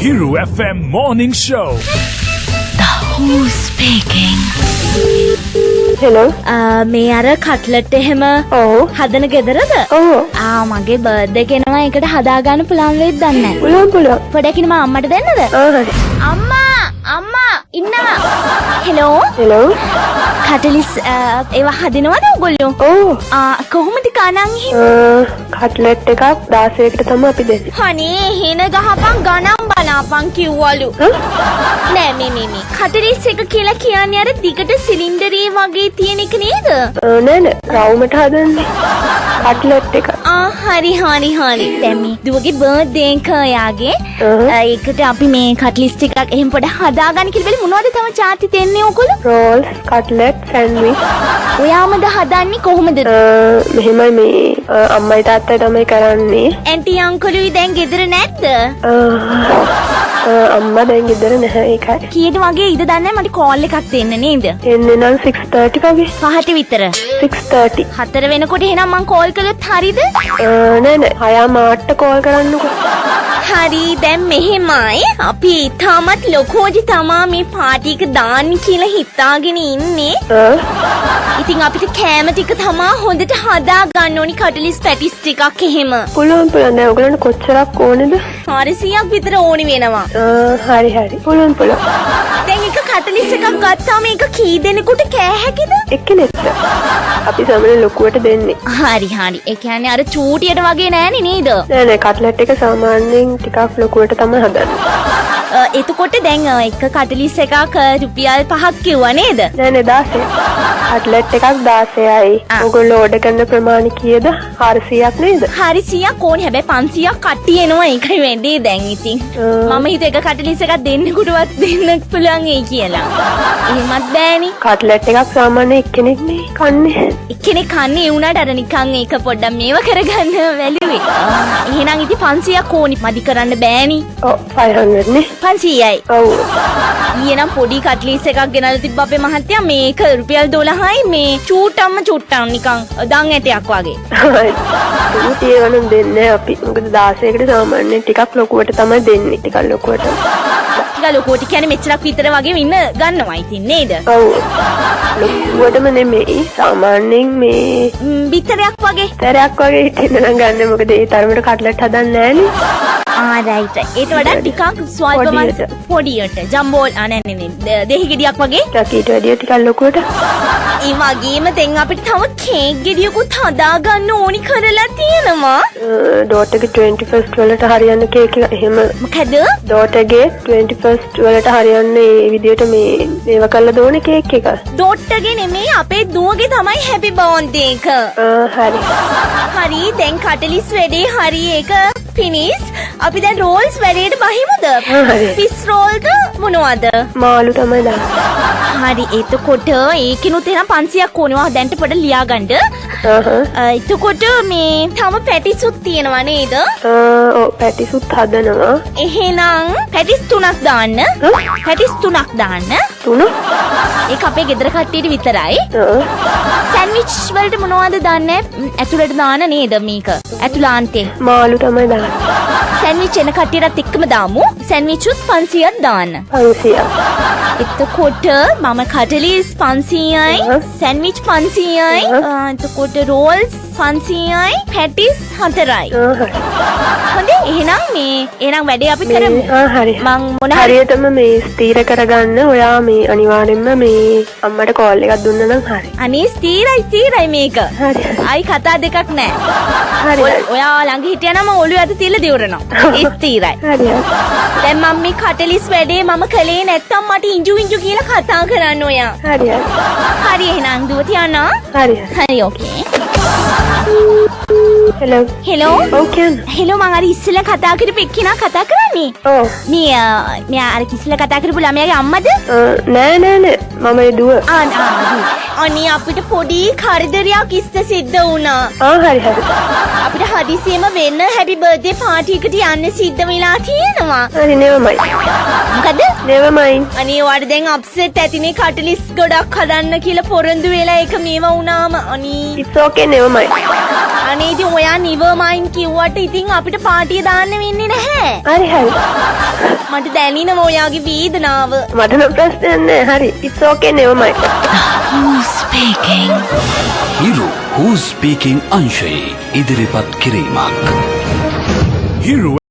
Hiru FM morning show. Who's speaking? Hello. මේ අර cutlet එහෙම හදන ගෙදරද? මගේ බර්ත්ඩේ කෙනවා එකට හදාගන්න පුළුවන් වෙයිද දන්නේ නැහැ. පුළුවන්. පොඩකින් මම අම්මට දෙන්නද? හරි. අම්මා ඉන්නවා. Hello. කටලිස් ඒවා හදිනවද ඔයගොල්ලෝ? කොහොමද කනන් කට්ලට් එකක් 16කට තමයි අපි දෙන්නේ. අනේ හින ගහපන් ගණන් බලාපන් කිව්වලු. නෑ මේ කටලිස් එක කියලා කියන්නේ අර දිගට සිලින්ඩරේ වගේ තියෙන එක නේද? නෑ රවුමට හදන්නේ. කට්ලට් එක. හරි. දැන් මේ දුවගේ බර්ත්ඩේ එක යාගේ. ඒකට අපි මේ කට්ලිස් ටිකක් එහෙම පොඩ හදාගන්න කියලා බැලි මොනවද තම චාටි දෙන්නේ ඔයගොල්ලෝ? Rolls, cutlet, sandwich. ඔයාමද හදන්නේ කොහොමද? මෙහෙමයි මේ අම්මයි තාත්තයි තමයි කරන්නේ. ඇන්ටි අංකලුයි දැන් ගෙදර නැද්ද? අම්මා දැන් ගෙදර නැහැ ඒකයි. කීයට වගේ ඉද දන්නේ මට කෝල් එකක් දෙන්න නේද? එන්නේ නම් 6:30 වගේ. 5ට විතර. 6:30. 4 වෙනකොට එහෙනම් මං කෝල් කළොත් හරිද? නෑ 6:00 කෝල් කරන්නකෝ. හරි දැන් මෙහෙමයි අපි තාමත් ලොකෝජි තමා මේ පාටි එක දාන්න කියලා හිතාගෙන ඉන්නේ. ඉතින් අපිට කෑම ටික තමා හොඳට හදා ගන්න ඕනි කටලිස් පැටිස් ටිකක් එහෙම. පුළුවන් දැන් ඔයගලන්ට කොච්චරක් ඕනේද? 400ක් විතර ඕනි වෙනවා. හරි. පුළුවන්. දැන් එක කටලිස් එකක් ගත්තාම ඒක කී දෙනෙකුට කෑ හැකිද? එක්කෙනෙක්ට. අපි සාමාන්‍ය ලොකුවට දෙන්නේ. හරි. ඒ කියන්නේ අර චූටියට වගේ නෑනේ නේද? නෑ කට්ලට් එක සාමාන්‍යයෙන් ටිකක් ලොකුවට තමයි හදන්නේ. එතකොට දැන් එක කටලිස් එකක් රුපියල් 5ක් කිව්වා නේද? නෑ 16. කට්ලට් එකක් 16යි. ඔයගොල්ලෝ ඕඩර් කරන ප්‍රමාණය කීයද? 400ක් නේද? 400ක් ඕනේ. හැබැයි 500ක් කට්ටි එනවා. ඒකයි වැඩේ දැන් ඉතින්. මම හිතුව එක කටලිස් එකක් දෙන්නෙකුටවත් දෙන්න පුළුවන් ඒ කියලා. එහෙමත් බෑනේ. කට්ලට් එකක් සාමාන්‍ය එක්කෙනෙක් නේ කන්නේ. එක්කෙනෙක් කන්නේ ඒ උනාට අර නිකන් ඒක පොඩ්ඩක් මේව කරගන්න වැළුවේ. එහෙනම් ඉතින් 500ක් ඕනි. මදි කරන්න බෑනේ. 500 නේ. 500යි. ඔව්. ඊයනම් පොඩි කට්ලිස් එකක් ගෙනල්ලා තිබ්බ අපේ මහත්තයා මේක රුපියල් 12යි මේ චූට්ටම් නිකන් දන් ඇටයක් වගේ. චූටි ඒවනම් දෙන්නේ අපි. මොකද 16කට සාමාන්‍යයෙන් ටිකක් ලොකුවට තමයි දෙන්නේ. ටිකක් ලොකුවට. ටිකක් ලොකුවට කියන්නේ මෙච්චරක් විතර වගේ ඉන්න ගන්නවා ඉතින් නේද? ඔව්. ලොකුවටම නෙමෙයි සාමාන්‍යයෙන් මේ බිත්තරයක් වගේ. බිත්තරයක් වගේ හිටින්න නම් ගන්න. මොකද ඒ තරමට කට්ලට් හදන්නේ නෑනේ. රයිට්. ඒට වඩා ටිකක් ස්වල්පම පොඩියට ජම්බෝ නෑ දෙහි ගෙඩියක් වගේ. ඊට වැඩිය ටිකක් ලොකුවට. ඒ වගේම දැන් අපිට තව කේක් ගෙඩියකුත් හදා ගන්න ඕනි කරලා තියෙනවා. ඩෝටර්ගේ 21st වලට හරියන්න කේක් එක එහෙම. මොකද? ඩෝටර්ගේ 21st වලට හරියන්න ඒ විදියට මේව කරලා දෝනේ කේක් එක. ඩෝටර්ගේ නෙමෙයි අපේ දුවගේ තමයි හැපි බර්ත්ඩේ එක. හරි දැන් කටලිස් වැඩේ හරි ඒක ෆිනිෂ්. අපි දැන් රෝල්ස් වැඩේට බහිමුද? ෆිස් රෝල්ද මොනවද? මාළු තමයි දාන්නේ. හරි එතකොට ඒකිනුත් එහෙනම් 500ක් ඕනවා දැන්ට පොඩ ලියා ගන්න. එතකොට මේ තම පැටිසුත් තියෙනවා නේද? ඔව් පැටිසුත් හදනවා. එහෙනම් පැටිස් 3ක් දාන්න. පැටිස් 3ක් දාන්න. 3? ඒක අපේ ගෙදර කට්ටියට විතරයි. සෑන්ඩ්විච් වලට මොනවද දාන්නේ? ඇතුළට දාන්න නේද මේක? ඇතුළාන්තේ. මාළු තමයි දාන්නේ. සෑන්ඩ්විච් එන කට්ටියටත් එක්කම දාමු. සෑන්ඩ්විචුත් 500ක් දාන්න. 500ක්. එතකොට මම කටලිස් 500යි, සෑන්ඩ්විච් 500යි, එතකොට රෝල්ස් 500යි, පැටිස් 4යි. හොඳේ එහෙනම් වැඩේ අපි කරමු. හරි. මං මොන හරියටම මේ ස්ථීර කරගන්න ඔයා මේ අනිවාර්යෙන්ම මේ අම්මට කෝල් එකක් දුන්න නම් හරි. අනේ ස්ථීරයි මේක. හරි. අයි කතා දෙකක් නෑ. හරි. ඔයා ළඟ හිටියනම් මම ඔළුව ඇද තියලා දිවරනවා. ස්ථීරයි. හරි. දැන් මම මේ කටලිස් වැඩේ මම කළේ නැත්තම් මට ඉංජු කියලා කතා කරන්න ඔයා. හරි. හරි එහෙනම් දුව තියන්න. හරි ඕකේ. හෙලෝ. හෙලෝ මං අර ඉස්සෙල්ලා කතා කරපු එක්කෙනා කතා කරන්නේ. ඔව්. මෙයා අර ඉස්සෙල්ලා කතා කරපු ළමයාගේ අම්මද? නෑ. මම ඒ දුව. අනේ අපිට පොඩි කරදරයක් ඉස්ස සිද්ධ වුණා. හරි. අපිට හදිසියෙම වෙන්න හැපි බර්ත්ඩේ පාටි එකට යන්න සිද්ධ වෙලා තියෙනවා. හරි නෙවමයි. මොකද? නෙවමයි. අනේ ඔයාට දැන් අප්සෙට් ඇතිනේ කටලිස් ගොඩක් හදන්න කියලා පොරොන්දු වෙලා ඒක මේව වුණාම අනේ. It's okay නෙවමයි. අනේ ඉතින් ඔයා නිවර් මයින් කිව්වට ඉතින් අපිට පාටිය දාන්න වෙන්නේ නැහැ. හරි. මට දැනෙනවා ඔයාගේ වේදනාව. මට නම් ප්‍රශ්නයක් නෑ. හරි. it's okay never mind. Who's speaking? Hiru Who's Speaking අංශයේ ඉදිරිපත් කිරීමක්. Hiru